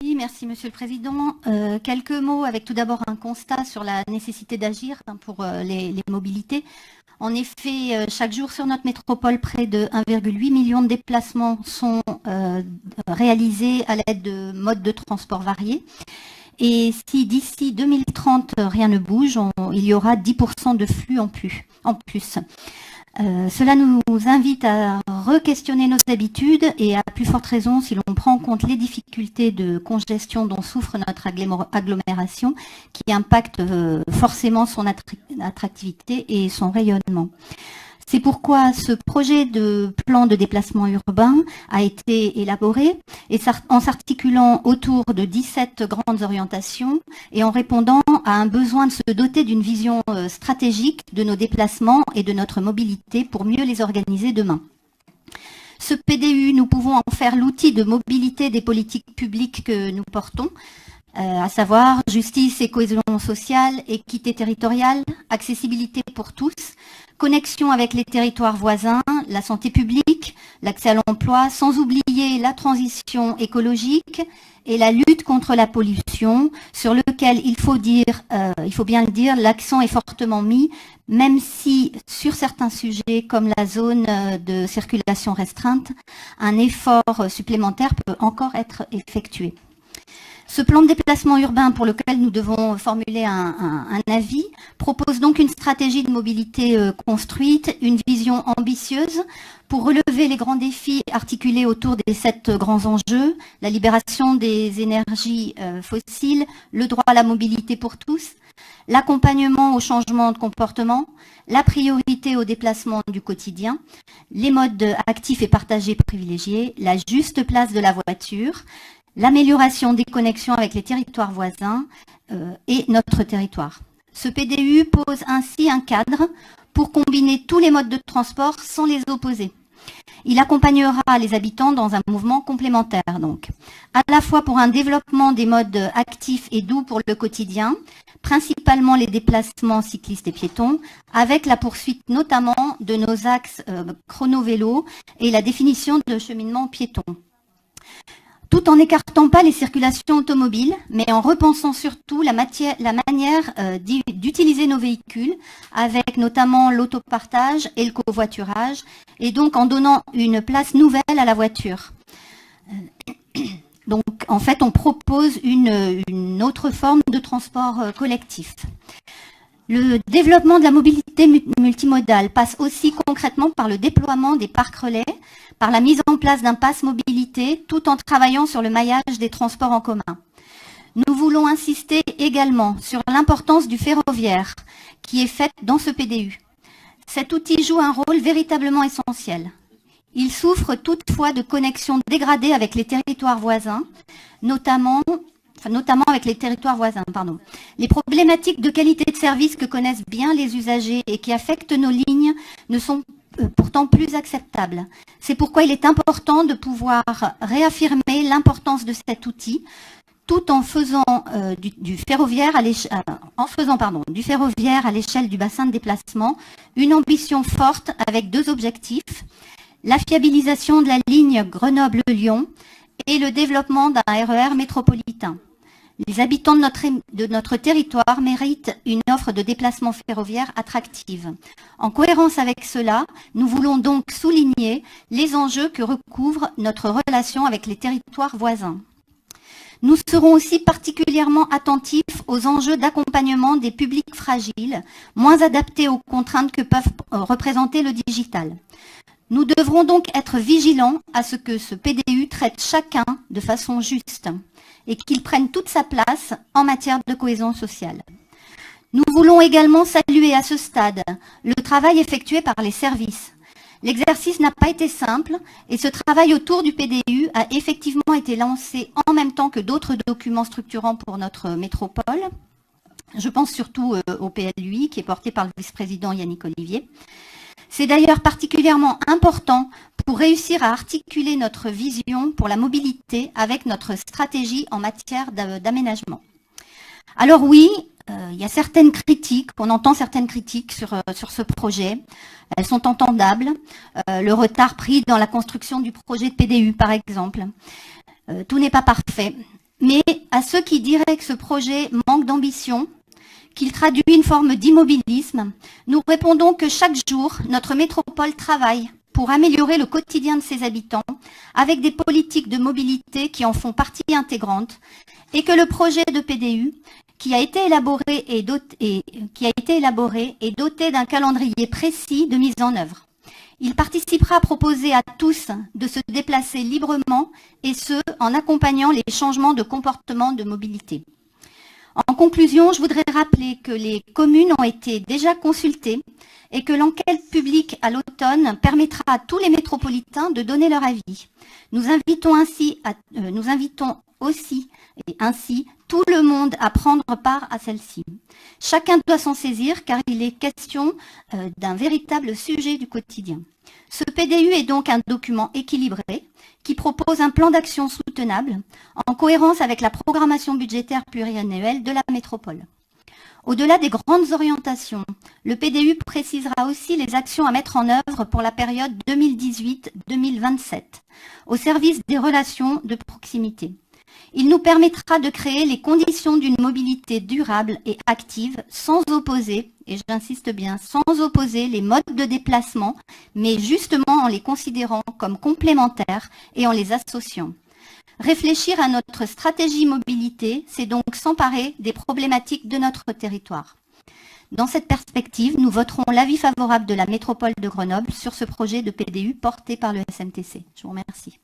Oui, merci Monsieur le Président. Quelques mots avec tout d'abord un constat sur la nécessité d'agir pour les mobilités. En effet, chaque jour sur notre métropole, près de 1,8 million de déplacements sont réalisés à l'aide de modes de transport variés. Et si d'ici 2030, rien ne bouge, il y aura 10% de flux en plus. Cela nous invite à re-questionner nos habitudes et à plus forte raison si l'on prend en compte les difficultés de congestion dont souffre notre agglomération qui impacte forcément son attractivité et son rayonnement. C'est pourquoi ce projet de plan de déplacement urbain a été élaboré et en s'articulant autour de 17 grandes orientations et en répondant à un besoin de se doter d'une vision stratégique de nos déplacements et de notre mobilité pour mieux les organiser demain. Ce PDU, nous pouvons en faire l'outil de mobilité des politiques publiques que nous portons, à savoir justice et cohésion sociale, équité territoriale, accessibilité pour tous, connexion avec les territoires voisins, la santé publique, l'accès à l'emploi, sans oublier la transition écologique et la lutte contre la pollution, sur lequel il faut bien le dire, l'accent est fortement mis, même si sur certains sujets comme la zone de circulation restreinte, un effort supplémentaire peut encore être effectué. Ce plan de déplacement urbain pour lequel nous devons formuler un avis propose donc une stratégie de mobilité construite, une vision ambitieuse pour relever les grands défis articulés autour des 7 grands enjeux, la libération des énergies fossiles, le droit à la mobilité pour tous, l'accompagnement au changement de comportement, la priorité au déplacement du quotidien, les modes actifs et partagés privilégiés, la juste place de la voiture, l'amélioration des connexions avec les territoires voisins et notre territoire. Ce PDU pose ainsi un cadre pour combiner tous les modes de transport sans les opposer. Il accompagnera les habitants dans un mouvement complémentaire, donc, à la fois pour un développement des modes actifs et doux pour le quotidien, principalement les déplacements cyclistes et piétons, avec la poursuite notamment de nos axes chrono-vélo et la définition de cheminement piéton. Tout en n'écartant pas les circulations automobiles, mais en repensant surtout la manière d'utiliser nos véhicules, avec notamment l'autopartage et le covoiturage, et donc en donnant une place nouvelle à la voiture. Donc, en fait, on propose une autre forme de transport collectif. Le développement de la mobilité multimodale passe aussi concrètement par le déploiement des parcs relais, par la mise en place d'un pass mobilité, tout en travaillant sur le maillage des transports en commun. Nous voulons insister également sur l'importance du ferroviaire qui est faite dans ce PDU. Cet outil joue un rôle véritablement essentiel. Il souffre toutefois de connexions dégradées avec les territoires voisins, notamment avec les territoires voisins. Les problématiques de qualité de service que connaissent bien les usagers et qui affectent nos lignes ne sont pourtant plus acceptables. C'est pourquoi il est important de pouvoir réaffirmer l'importance de cet outil, tout en faisant du ferroviaire à l'échelle du bassin de déplacement une ambition forte avec 2 objectifs, la fiabilisation de la ligne Grenoble-Lyon et le développement d'un RER métropolitain. Les habitants de notre territoire méritent une offre de déplacement ferroviaire attractive. En cohérence avec cela, nous voulons donc souligner les enjeux que recouvre notre relation avec les territoires voisins. Nous serons aussi particulièrement attentifs aux enjeux d'accompagnement des publics fragiles, moins adaptés aux contraintes que peuvent représenter le digital. Nous devrons donc être vigilants à ce que ce PDU traite chacun de façon juste et qu'il prenne toute sa place en matière de cohésion sociale. Nous voulons également saluer à ce stade le travail effectué par les services. L'exercice n'a pas été simple et ce travail autour du PDU a effectivement été lancé en même temps que d'autres documents structurants pour notre métropole. Je pense surtout au PLUI qui est porté par le vice-président Yannick Olivier. C'est d'ailleurs particulièrement important pour réussir à articuler notre vision pour la mobilité avec notre stratégie en matière d'aménagement. Alors oui, il y a certaines critiques, on entend certaines critiques sur ce projet. Elles sont entendables. Le retard pris dans la construction du projet de PDU, par exemple. Tout n'est pas parfait. Mais à ceux qui diraient que ce projet manque d'ambition, qu'il traduit une forme d'immobilisme, nous répondons que chaque jour, notre métropole travaille pour améliorer le quotidien de ses habitants avec des politiques de mobilité qui en font partie intégrante et que le projet de PDU qui a été élaboré et doté d'un calendrier précis de mise en œuvre. Il participera à proposer à tous de se déplacer librement et ce, en accompagnant les changements de comportement de mobilité. En conclusion, je voudrais rappeler que les communes ont été déjà consultées et que l'enquête publique à l'automne permettra à tous les métropolitains de donner leur avis. Nous invitons aussi tout le monde à prendre part à celle-ci. Chacun doit s'en saisir car il est question d'un véritable sujet du quotidien. Ce PDU est donc un document équilibré qui propose un plan d'action soutenable en cohérence avec la programmation budgétaire pluriannuelle de la métropole. Au-delà des grandes orientations, le PDU précisera aussi les actions à mettre en œuvre pour la période 2018-2027 au service des relations de proximité. Il nous permettra de créer les conditions d'une mobilité durable et active sans opposer, et j'insiste bien, sans opposer les modes de déplacement, mais justement en les considérant comme complémentaires et en les associant. Réfléchir à notre stratégie mobilité, c'est donc s'emparer des problématiques de notre territoire. Dans cette perspective, nous voterons l'avis favorable de la métropole de Grenoble sur ce projet de PDU porté par le SMTC. Je vous remercie.